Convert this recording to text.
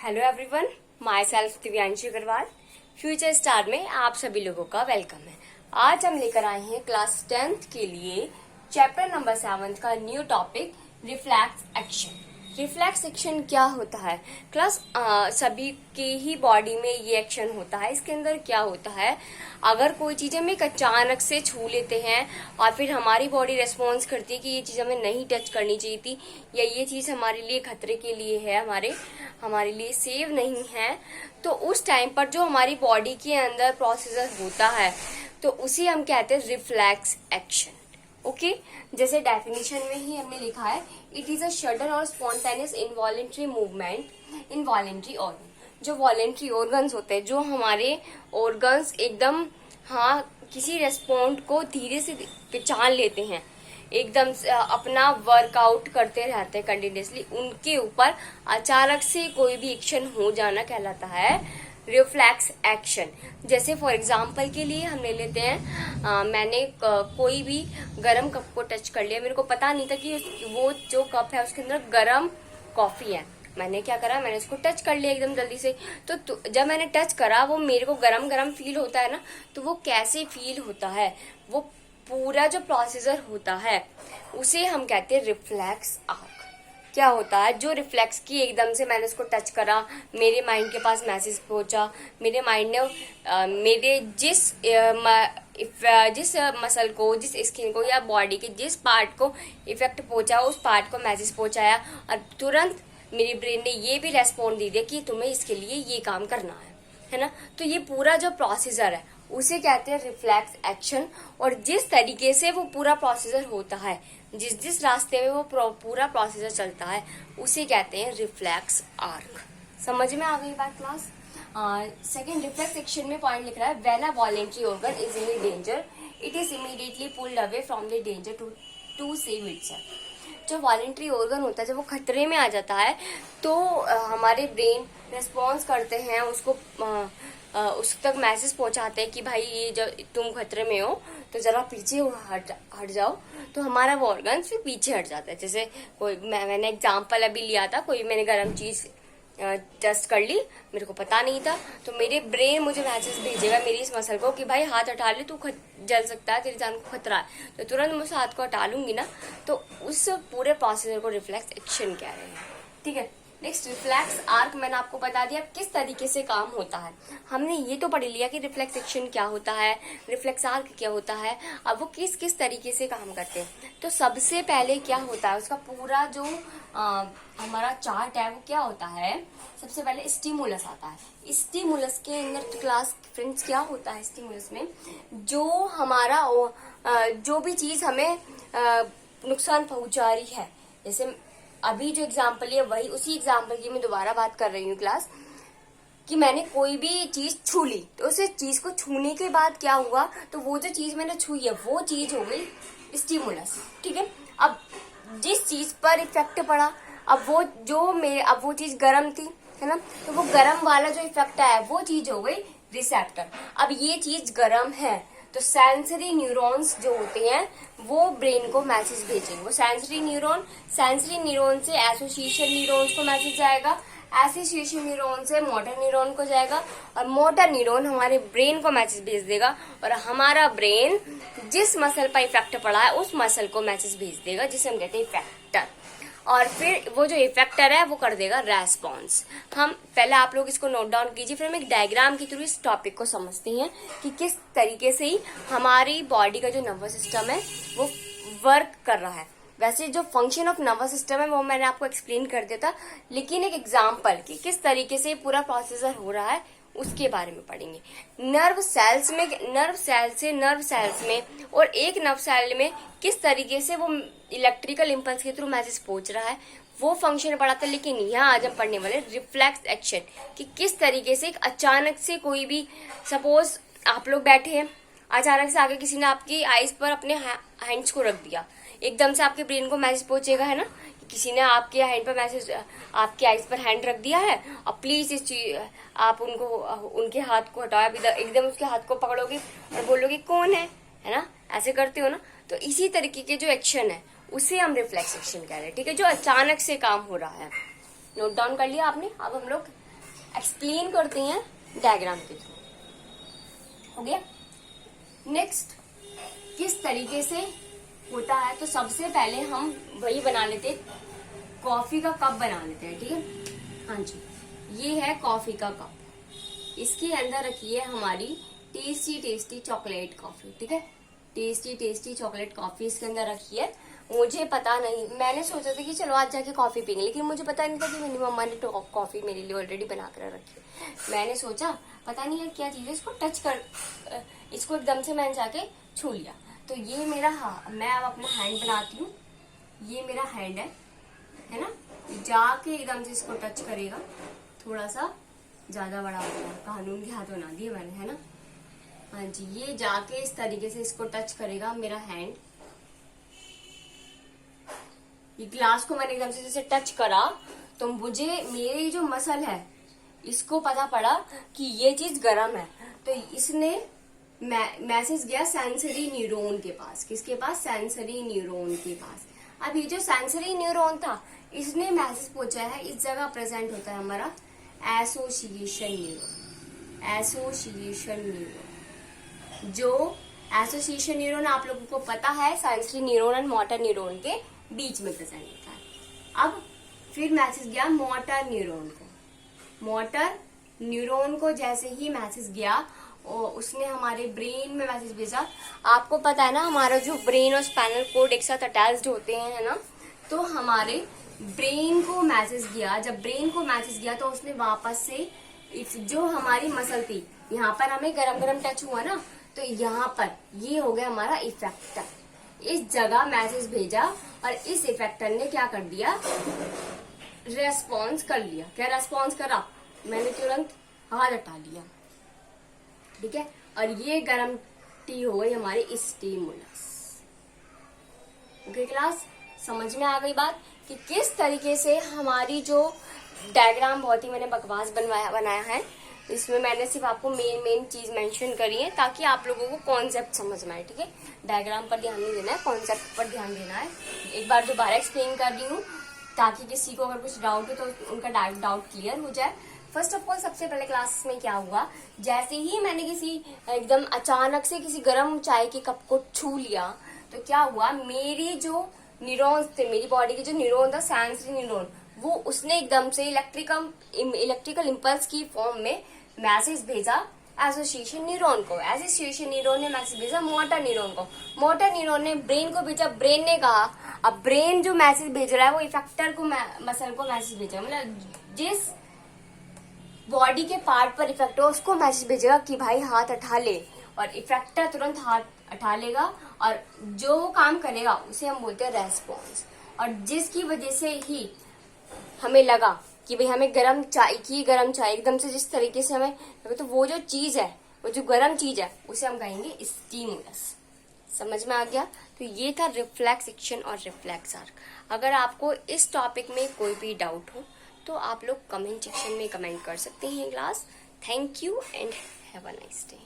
Hello everyone, my self Divyanshi Agarwal. Future star में आप सभी लोगों का वेलकम है। आज हम लेकर आए हैं क्लास 10th के लिए चैप्टर नंबर 7 का new topic reflex action. Reflex action क्या होता है क्लास? सभी के ही बॉडी में ये एक्शन होता है। इसके अंदर क्या होता है, अगर कोई चीज हम एक अचानक से छू लेते हैं और फिर हमारी बॉडी रेस्पॉन्स करती है कि ये चीज हमें नहीं टच करनी चाहिए थी या ये चीज हमारे लिए खतरे के लिए है, हमारे लिए सेव नहीं है, तो उस टाइम पर जो हमारी बॉडी के अंदर प्रोसीजर होता है तो उसे हम कहते हैं रिफ्लेक्स एक्शन। ओके, जैसे डेफिनेशन में ही हमने लिखा है, इट इज अ सडन और spontaneous involuntary movement in voluntary organ. जो वॉलेंट्री ऑर्गन्स होते हैं, जो हमारे ऑर्गन्स एकदम किसी रेस्पॉन्ड को धीरे से पहचान लेते हैं, एकदम से अपना वर्कआउट करते रहते हैं कंटिन्यूसली, उनके ऊपर अचानक से कोई भी एक्शन हो जाना कहलाता है रिफ्लेक्स एक्शन। जैसे फॉर एग्जाम्पल के लिए हम ले लेते हैं, मैंने कोई भी गरम कप को टच कर लिया, मेरे को पता नहीं था कि वो जो कप है उसके अंदर गरम कॉफी है। मैंने क्या करा, मैंने उसको टच कर लिया एकदम जल्दी से। तो जब मैंने टच करा, वो मेरे को गरम गरम फील होता है ना, तो वो कैसे फील होता है, वो पूरा जो प्रोसीजर होता है उसे हम कहते हैं रिफ्लेक्स आर्क। क्या होता है, जो रिफ्लेक्स की एकदम से मैंने उसको टच करा, मेरे माइंड के पास मैसेज पहुंचा, मेरे माइंड ने मेरे जिस मसल को, जिस स्किन को या बॉडी के जिस पार्ट को इफेक्ट पहुंचा, उस पार्ट को मैसेज पहुंचाया और तुरंत मेरी ब्रेन ने ये भी रेस्पॉन्ड दे दिया कि तुम्हें इसके लिए ये काम करना है ना। तो ये पूरा जो प्रोसीजर है उसे कहते हैं रिफ्लेक्स एक्शन। और जिस तरीके से वो पूरा प्रोसीजर होता है, जिस रास्ते में वो पूरा प्रोसीजर चलता है, उसे कहते हैं रिफ्लेक्स आर्क। समझ में आ गई बात क्लास? सेकेंड, रिफ्लेक्स एक्शन में पॉइंट लिख रहा है, when a voluntary organ is in danger it is immediately pulled away from the danger to save itself. जो वॉलेंट्री ऑर्गन होता है, जब वो खतरे में आ जाता है तो हमारे ब्रेन रेस्पॉन्स करते हैं, उसको उस तक मैसेज पहुंचाते हैं कि भाई ये जब तुम खतरे में हो तो जरा पीछे हट जाओ, तो हमारा वो ऑर्गन फिर पीछे हट जाता है। जैसे कोई मैंने एग्जांपल अभी लिया था, कोई मैंने गर्म चीज टेस्ट कर ली, मेरे को पता नहीं था, तो मेरे ब्रेन मुझे मैसेज भेजेगा मेरी इस मसल को कि भाई हाथ हटा ले, तू जल सकता है, तेरी जान को खतरा है। तो तुरंत मैं उस हाथ को हटा लूंगी ना, तो उस पूरे प्रोसीजर को रिफ्लेक्स एक्शन कह रहे हैं। ठीक है, नेक्स्ट रिफ्लेक्स आर्क। मैंने आपको बता दिया किस तरीके से काम होता है। हमने ये तो पढ़ लिया कि रिफ्लेक्स एक्शन क्या होता है, रिफ्लेक्स आर्क क्या होता है, अब वो किस किस तरीके से काम करते हैं। तो सबसे पहले क्या होता है, उसका पूरा जो हमारा चार्ट है वो क्या होता है। सबसे पहले स्टिमुलस आता है। स्टिमुलस के अंदर क्लास फ्रेंड्स क्या होता है, स्टिमुलस में जो हमारा जो भी चीज हमें नुकसान पहुंचा रही है, जैसे अभी जो एग्जाम्पल है वही उसी एग्जाम्पल की मैं दोबारा बात कर रही हूँ क्लास, कि मैंने कोई भी चीज छू ली, तो उस चीज को छूने के बाद क्या हुआ, तो वो जो चीज मैंने छुई है वो चीज हो गई स्टिमुलस। ठीक है, अब जिस चीज पर इफेक्ट पड़ा, अब वो चीज गर्म थी, है ना, तो वो गर्म वाला जो इफेक्ट आया वो चीज हो गई रिसेप्टर। अब ये चीज गर्म है तो सेंसरी न्यूरॉन्स जो होते हैं वो ब्रेन को मैसेज भेजेंगे। वो सेंसरी न्यूरॉन से एसोसिएशन न्यूरॉन्स को मैसेज जाएगा, एसोसिएशन न्यूरॉन से मोटर न्यूरॉन को जाएगा, और मोटर न्यूरॉन हमारे ब्रेन को मैसेज भेज देगा, और हमारा ब्रेन जिस मसल पर इफेक्ट पड़ा है उस मसल को मैसेज भेज देगा, जिसे हम कहते हैं इफेक्टर। और फिर वो जो इफेक्टर है वो कर देगा रेस्पॉन्स। हम पहले आप लोग इसको नोट डाउन कीजिए, फिर हम एक डायग्राम के थ्रू इस टॉपिक को समझते हैं कि किस तरीके से ही हमारी बॉडी का जो नर्वस सिस्टम है वो वर्क कर रहा है। वैसे जो फंक्शन ऑफ नर्वस सिस्टम है वो मैंने आपको एक्सप्लेन कर दिया था, लेकिन एक एग्जाम्पल की किस तरीके से पूरा प्रोसीजर हो रहा है उसके बारे में पढ़ेंगे। नर्व सेल्स में और एक नर्व सेल में किस तरीके से वो इलेक्ट्रिकल इंपल्स के थ्रू मैसेज पहुंच रहा है वो फंक्शन पढ़ा था। लेकिन यहाँ आज हम पढ़ने वाले रिफ्लेक्स एक्शन, कि किस तरीके से अचानक से कोई भी, सपोज आप लोग बैठे हैं, अचानक से आगे किसी ने आपकी आईज पर अपने हैंड्स को रख दिया, एकदम से आपके ब्रेन को मैसेज पहुंचेगा, है ना, किसी ने आपके हैंड पर मैसेज, आपके आईज पर हैंड रख दिया है, और प्लीज इस चीज आप उनके हाथ को हटाओ, एकदम उसके हाथ को पकड़ोगे और बोलोगे कौन है ना, ऐसे करते हो ना। तो इसी तरीके के जो एक्शन है उसे हम रिफ्लेक्स एक्शन कह रहे हैं। ठीक है, जो अचानक से काम हो रहा है। नोट डाउन कर लिया आपने? अब हम लोग एक्सप्लेन करते हैं डायग्राम के थ्रू। हो गया। नेक्स्ट किस तरीके से होता है, तो सबसे पहले हम वही बना लेते, कॉफी का कप बना लेते हैं, ठीक है। हाँ जी, ये है कॉफी का कप, इसके अंदर रखिए हमारी टेस्टी टेस्टी चॉकलेट कॉफी, ठीक है। टेस्टी टेस्टी चॉकलेट कॉफी इसके अंदर रखी है। मुझे पता नहीं, मैंने सोचा था कि चलो आज जाके कॉफी पीएंगे, लेकिन मुझे पता नहीं था कि मेरी मम्मा ने तो कॉफी मेरे लिए ऑलरेडी बना कर रखी है। मैंने सोचा पता नहीं है क्या चीज है, इसको टच कर, इसको एकदम से मैंने जाके छू लिया। तो ये मेरा, हाँ मैं अब अपना हैंड बनाती हूँ, ये मेरा हैंड है ना, जाके एकदम से इसको टच करेगा, थोड़ा सा ज्यादा बड़ा हो गया, कानून के हाथ बना दिए मैंने, है ना। हाँ जी, ये जाके इस तरीके से इसको टच करेगा मेरा हैंड। ये ग्लास को मैंने एकदम से जैसे टच करा तो मुझे मेरी जो मसल है इसको पता पड़ा कि ये चीज गर्म है, तो इसने मैसेज गया सेंसरी न्यूरॉन के पास। किसके पास? सेंसरी न्यूरॉन के पास। अब ये जो सेंसरी न्यूरॉन था इसने मैसेज पहुंचा है, इस जगह प्रेजेंट होता है हमारा एसोसिएशन न्यूरॉन। एसोसिएशन न्यूरॉन, जो एसोसिएशन न्यूरॉन आप लोगों को पता है सेंसरी न्यूरॉन और मोटर न्यूरॉन के बीच में प्रेजेंट होता है। अब फिर मैसेज गया मोटर न्यूरॉन को। मोटर न्यूरॉन को जैसे ही मैसेज गया और उसने हमारे ब्रेन में मैसेज भेजा। आपको पता है ना हमारा जो ब्रेन और स्पाइनल कोड एक साथ अटैच्ड होते हैं, है ना, तो हमारे ब्रेन को मैसेज गया। जब ब्रेन को मैसेज गया तो उसने वापस से जो हमारी मसल थी, यहाँ पर हमें गरम गरम टच हुआ ना, तो यहाँ पर ये हो गया हमारा इफेक्टर, इस जगह मैसेज भेजा और इस इफेक्टर ने क्या कर दिया, रेस्पॉन्स कर लिया। क्या रेस्पॉन्स करा? मैंने तुरंत हाथ हटा लिया, ठीक है। और ये गरम टी हो गई हमारी स्टिमुलस। ओके क्लास, समझ में आ गई बात कि किस तरीके से हमारी जो डायग्राम, बहुत ही मैंने बकवास बनाया है, इसमें मैंने सिर्फ आपको मेन चीज मेंशन करी है ताकि आप लोगों को कॉन्सेप्ट समझ में आए, ठीक है। डायग्राम पर ध्यान नहीं देना है, कॉन्सेप्ट पर ध्यान देना है। एक बार दोबारा एक्सप्लेन कर रही हूँ ताकि किसी को अगर कुछ डाउट हो तो उनका डाउट क्लियर हो जाए। फर्स्ट ऑफ ऑल सबसे पहले क्लास में क्या हुआ, जैसे ही मैंने किसी एकदम अचानक से किसी गर्म चाय के कप को छू लिया तो क्या हुआ, मेरी जो न्यूरॉन्स थे, मेरी बॉडी के जो न्यूरॉन था सेंसरी न्यूरॉन, वो उसने एकदम से इलेक्ट्रिकल इम्पल्स की फॉर्म में मैसेज भेजा एसोसिएशन न्यूरॉन को। एसोसिएशन न्यूरॉन ने मैसेज भेजा मोटर न्यूरॉन को। मोटर न्यूरॉन ने ब्रेन को भेजा। ब्रेन ने कहा, अब ब्रेन जो मैसेज भेज रहा है वो इफेक्टर को, मसल को मैसेज भेजा, मतलब जिस बॉडी के पार्ट पर इफेक्ट हो उसको मैसेज भेजेगा कि भाई हाथ उठा ले, और इफेक्टर तुरंत हाथ उठा लेगा और जो वो काम करेगा उसे हम बोलते हैं रेस्पॉन्स। और जिसकी वजह से ही हमें लगा कि भाई हमें गरम चाय एकदम से जिस तरीके से हमें, तो वो जो चीज है, वो जो गरम चीज है उसे हम कहेंगे स्टिमुलस। समझ में आ गया? तो ये था रिफ्लेक्स एक्शन और रिफ्लेक्स आर्क। अगर आपको इस टॉपिक में कोई भी डाउट हो तो आप लोग कमेंट सेक्शन में कमेंट कर सकते हैं class. Thank you and have a nice day.